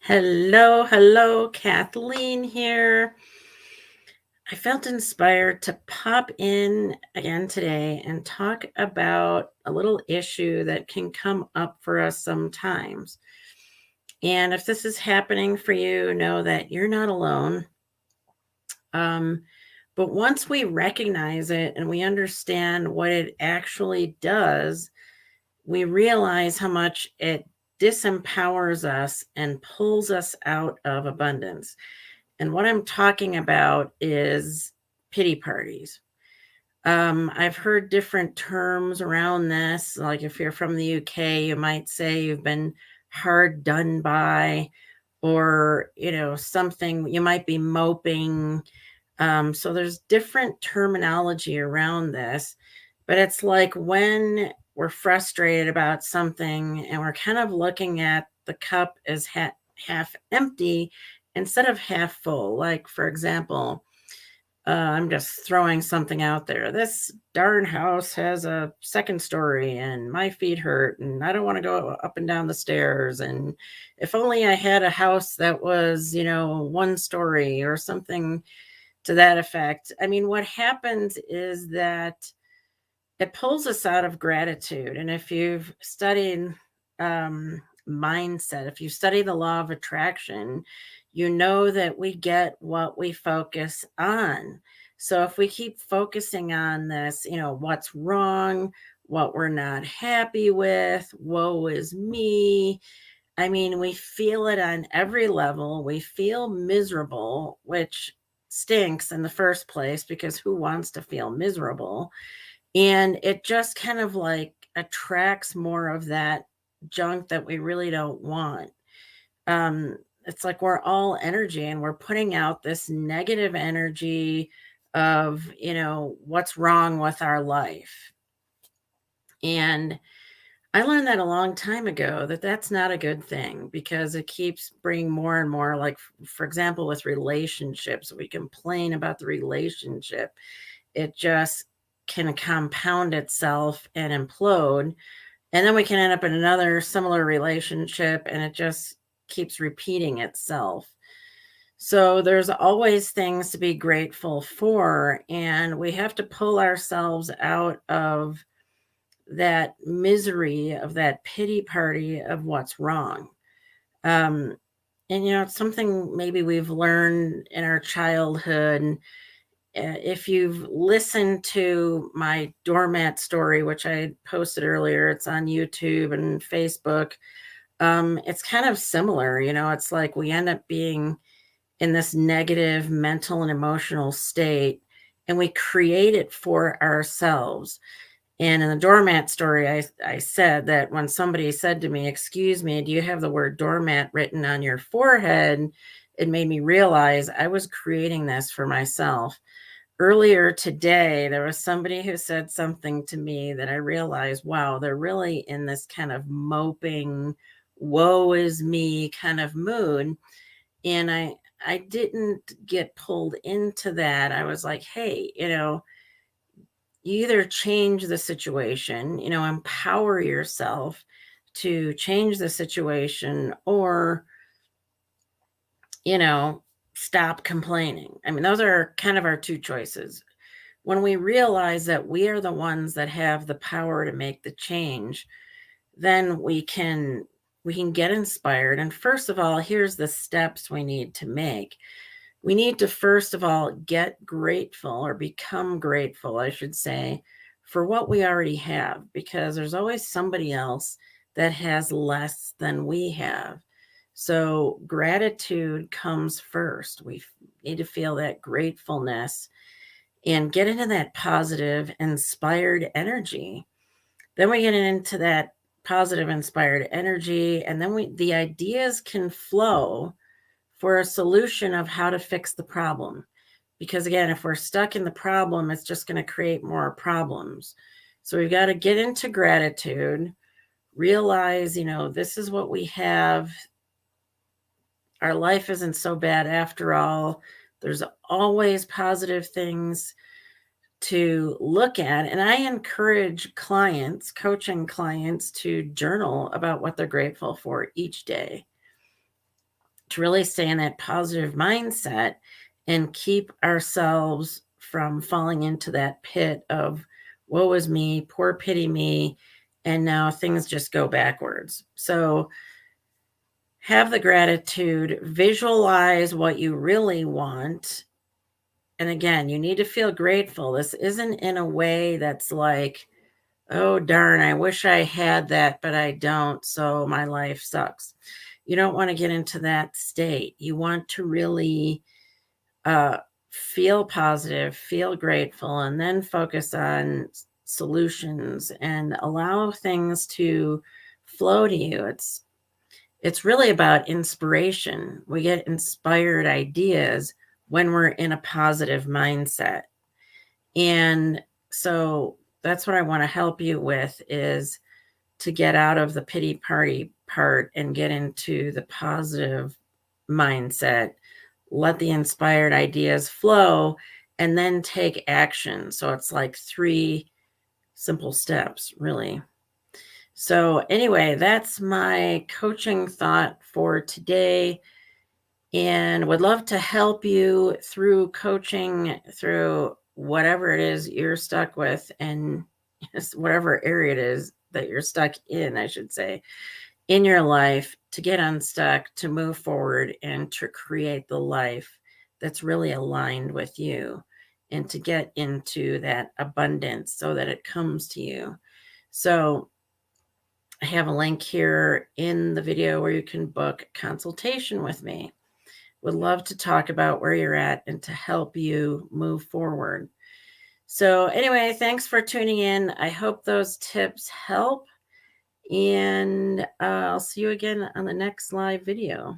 Hello, Kathleen here. I felt inspired to pop in again today and talk about a little issue that can come up for us sometimes. And if this is happening for you, know that you're not alone. Um, but once we recognize it and we understand what it actually does, we realize how much it disempowers us and pulls us out of abundance. And what I'm talking about is pity parties. I've heard different terms around this. Like if you're from the UK, you might say you've been hard done by, or, something, you might be moping. So there's different terminology around this, but it's like when we're frustrated about something and we're kind of looking at the cup as half empty instead of half full. Like, for example, I'm just throwing something out there. This darn house has a second story and my feet hurt and I don't want to go up and down the stairs. And if only I had a house that was, one story or something to that effect. I mean, what happens is that it pulls us out of gratitude. And if you've studied mindset, if you study the law of attraction, you know that we get what we focus on. So if we keep focusing on this, what's wrong, what we're not happy with, woe is me. I mean, we feel it on every level. We feel miserable, which stinks in the first place because who wants to feel miserable? And it just kind of like attracts more of that junk that we really don't want. Um, it's like we're all energy and we're putting out this negative energy of, what's wrong with our life. And I learned that a long time ago that that's not a good thing because it keeps bringing more and more, like, for example, with relationships, we complain about the relationship. It just can compound itself and implode. And then we can end up in another similar relationship and it just keeps repeating itself. So there's always things to be grateful for. And we have to pull ourselves out of that misery, of that pity party of what's wrong. Um, and, it's something maybe we've learned in our childhood. If you've listened to my doormat story, which I posted earlier, it's on YouTube and Facebook. It's kind of similar, it's like we end up being in this negative mental and emotional state and we create it for ourselves. And in the doormat story, I said that when somebody said to me, "Excuse me, do you have the word doormat written on your forehead?" It made me realize I was creating this for myself. Earlier today, there was somebody who said something to me that I realized, wow, they're really in this kind of moping, woe is me kind of mood. And I didn't get pulled into that. I was like, hey, you either change the situation, empower yourself to change the situation, or, you know, stop complaining. I mean, those are kind of our two choices. When we realize that we are the ones that have the power to make the change, then we can get inspired. And first of all, here's the steps we need to make. We need to first of all get grateful, or become grateful, I should say, for what we already have, because there's always somebody else that has less than we have. So gratitude comes first. We need to feel that gratefulness and get into that positive, inspired energy. Then we get into that positive, inspired energy, and then the ideas can flow for a solution of how to fix the problem. Because again, if we're stuck in the problem, it's just going to create more problems. So we've got to get into gratitude, realize, this is what we have. Our life isn't so bad after all. There's always positive things to look at. And I encourage clients, coaching clients, to journal about what they're grateful for each day. to really stay in that positive mindset and keep ourselves from falling into that pit of woe is me, poor pity me, and now things just go backwards. So have the gratitude, visualize what you really want. And again, you need to feel grateful. This isn't in a way that's like, oh, darn, I wish I had that, but I don't. So my life sucks. You don't want to get into that state. You want to really feel positive, feel grateful, and then focus on solutions and allow things to flow to you. It's really about inspiration. We get inspired ideas when we're in a positive mindset. And so that's what I want to help you with, is to get out of the pity party part and get into the positive mindset. Let the inspired ideas flow and then take action. So it's like 3 simple steps, really. So anyway, that's my coaching thought for today, and would love to help you through coaching, through whatever it is you're stuck with, and whatever area it is that you're stuck in, I should say, in your life, to get unstuck, to move forward, and to create the life that's really aligned with you, and to get into that abundance so that it comes to you. So I have a link here in the video where you can book a consultation with me. Would love to talk about where you're at and to help you move forward. So anyway, thanks for tuning in. I hope those tips help, and I'll see you again on the next live video.